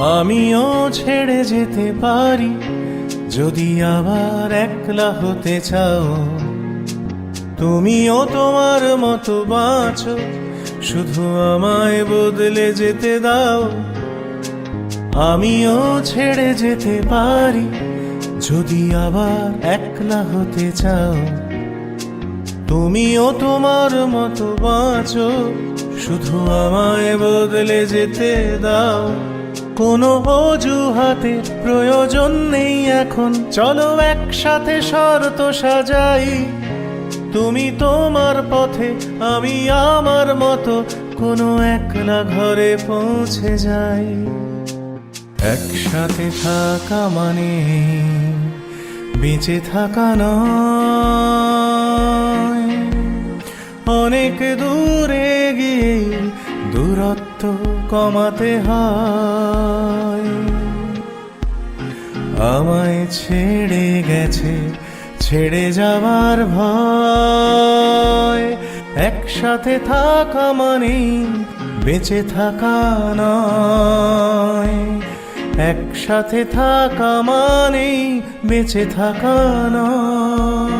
আমিও ছেড়ে যেতে পারি যদি আবার একলা হতে চাও। তুমিও তোমার মতো বাঁচো, শুধু আমায় বদলে যেতে দাও। আমিও ছেড়ে যেতে পারি যদি আবার একলা হতে চাও। তুমিও তোমার মতো বাঁচো, শুধু আমায় বদলে যেতে দাও। কোনো অজুহাতের প্রয়োজন নেই এখন, চলো একসাথে শর্ত সাজাই। তুমি তোমার পথে, আমি আমার মতো, কোনো একলা ঘরে পৌঁছে যাই। একসাথে থাকা মানে বেঁচে থাকা নয়। অনেক দূরে গিয়ে দূরত্ব কমাতে হয়। আমায় ছেড়ে গেছে, ছেড়ে যাবার ভয়। একসাথে থাকা মানে বেঁচে থাকা নয়। একসাথে থাকা মানে বেঁচে থাকা নয়।